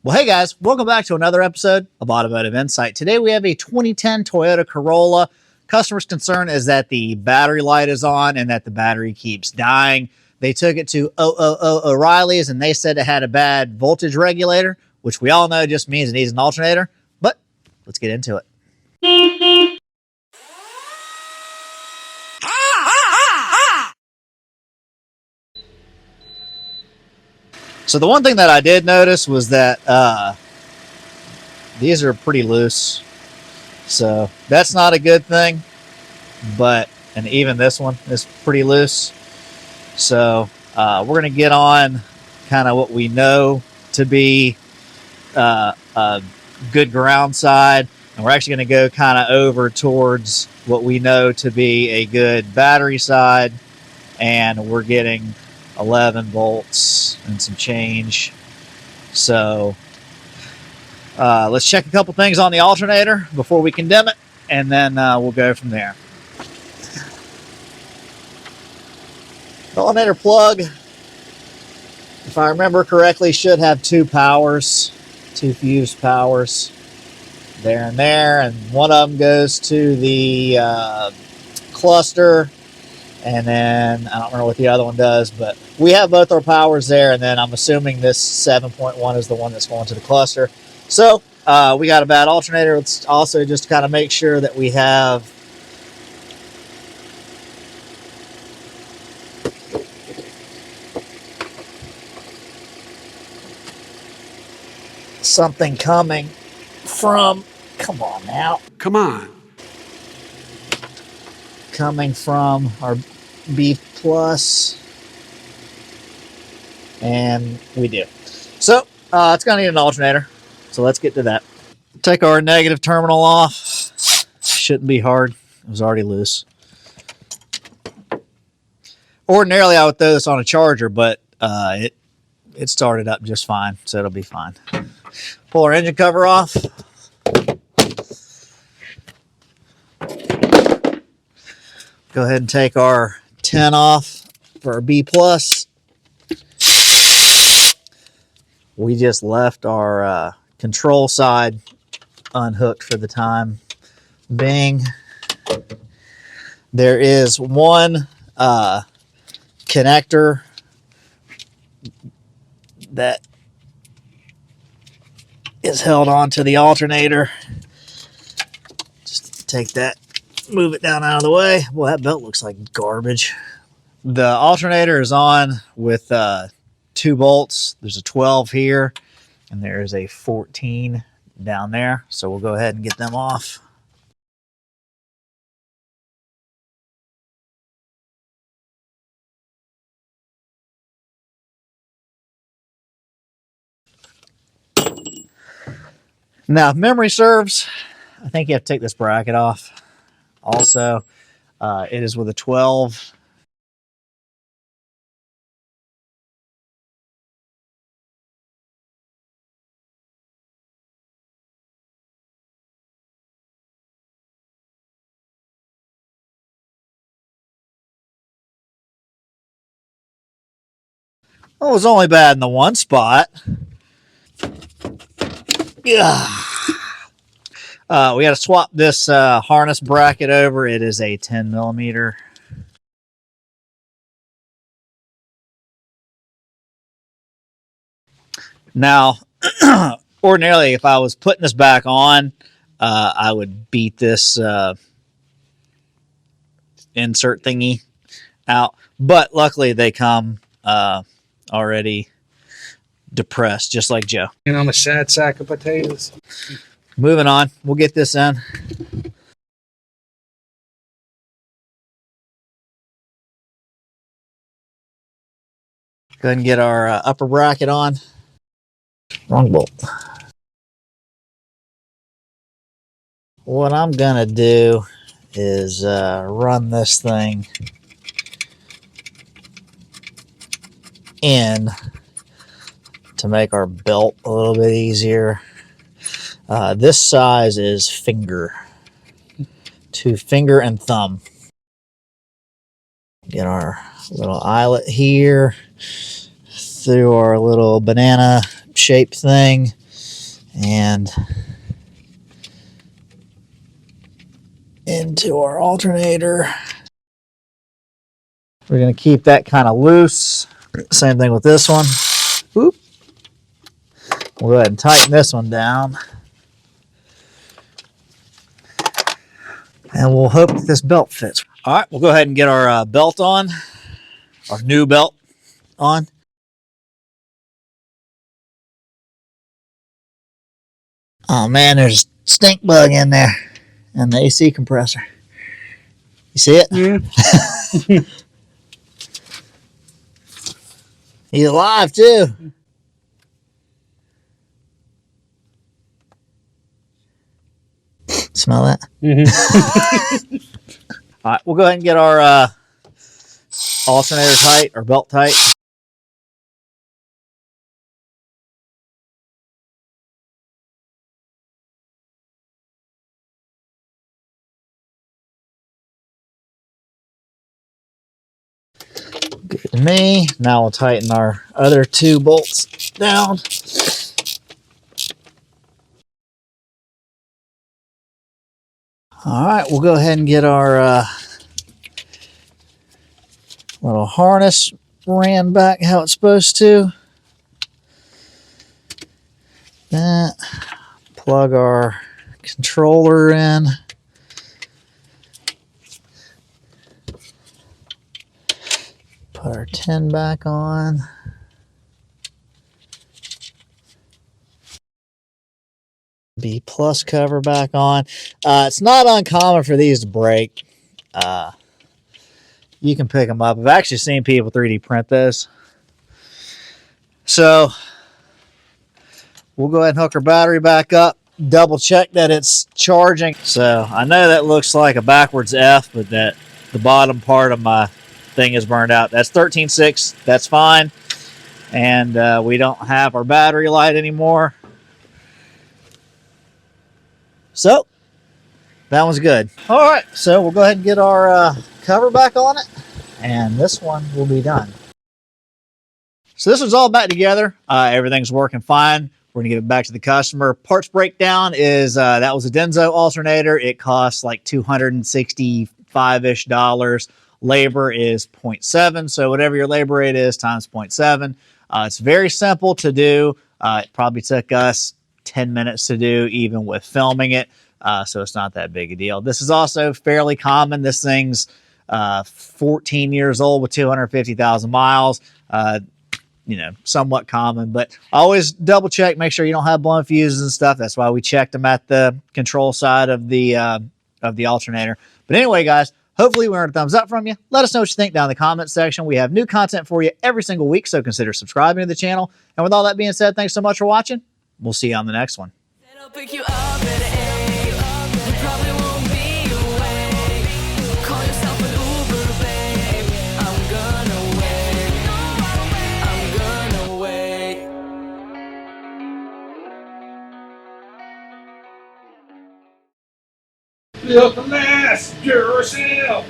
Well, hey guys, welcome back to another episode of Automotive Insight. Today we have a 2010 Toyota Corolla. Customer's concern is that the battery light is on and that the battery keeps dying. They took it to O'Reilly's and they said it had a bad voltage regulator, which we all know just means it needs an alternator. But let's get into it. So the one thing that I did notice was that these are pretty loose. So that's not a good thing. And even this one is pretty loose. So we're going to get on kind of what we know to be a good ground side. And we're actually going to go kind of over towards what we know to be a good battery side. And we're getting 11 volts and some change. So let's check a couple things on the alternator before we condemn it, and then we'll go from there. The alternator plug, if I remember correctly, should have two fused powers there and there, and one of them goes to the cluster. And then I don't remember what the other one does, but we have both our powers there. And then I'm assuming this 7.1 is the one that's going to the cluster. So we got a bad alternator. Let's also just kind of make sure that we have something coming from, come on now. Come on. Coming from our B plus, and we do. So it's gonna need an alternator, so let's get to that. Take our negative terminal off. Shouldn't be hard, it was already loose. Ordinarily I would throw this on a charger, but it started up just fine, so it'll be fine. Pull our engine cover off. Go ahead and take our 10 off for our B plus. We just left our control side unhooked for the time being. There is one connector that is held onto the alternator. Just take that, move it down out of the way. Well, that belt looks like garbage. The alternator is on with 2 bolts. There's a 12 here, and there is a 14 down there. So we'll go ahead and get them off. Now, if memory serves, I think you have to take this bracket off. Also, it is with a 12. Well, it was only bad in the one spot. Yeah. We got to swap this harness bracket over. It is a 10 millimeter. Now, ordinarily, if I was putting this back on, I would beat this insert thingy out. But luckily, they come already depressed, just like Joe. And I'm a sad sack of potatoes. Moving on, we'll get this in. Go ahead and get our upper bracket on. Wrong bolt. What I'm gonna do is run this thing in to make our belt a little bit easier. This size is finger to finger and thumb. Get our little eyelet here through our little banana shaped thing. and into our alternator. We're going to keep that kind of loose. Same thing with this one. Whoop. We'll go ahead and tighten this one down. And we'll hope that this belt fits. All right, we'll go ahead and get our belt on, our new belt on. Oh man, there's a stink bug in there in the AC compressor. You see it? Yeah. He's alive too. Smell that? Mm-hmm. All right, we'll go ahead and get our alternator tight, or belt tight. Good to me. Now we'll tighten our other two bolts down. All right, we'll go ahead and get our little harness ran back how it's supposed to. That. Plug our controller in. Put our 10 back on. B plus cover back on. It's not uncommon for these to break. You can pick them up. I've actually seen people 3D print those. So we'll go ahead and hook our battery back up. Double check that it's charging. So I know that looks like a backwards F, but that the bottom part of my thing is burned out. That's 13.6. That's fine. And we don't have our battery light anymore. So that one's good. All right, so we'll go ahead and get our cover back on it, and this one will be done. So this one's all back together. Everything's working fine. We're gonna give it back to the customer. Parts breakdown is that was a Denso alternator. It costs like $265-ish. Labor is 0.7, so whatever your labor rate is times 0.7. It's very simple to do. It probably took us 10 minutes to do, even with filming it. So it's not that big a deal. This is also fairly common. This thing's 14 years old with 250,000 miles. Somewhat common, but always double check, make sure you don't have blown fuses and stuff. That's why we checked them at the control side of the alternator. But anyway, guys, hopefully we earned a thumbs up from you. Let us know what you think down in the comments section. We have new content for you every single week, so consider subscribing to the channel. And with all that being said, thanks so much for watching. We'll see you on the next one. I'll pick you up at 8. You probably won't be awake. Call yourself an Uber, babe. I'm gonna wait. I'm gonna wait. Look a mess, yourself.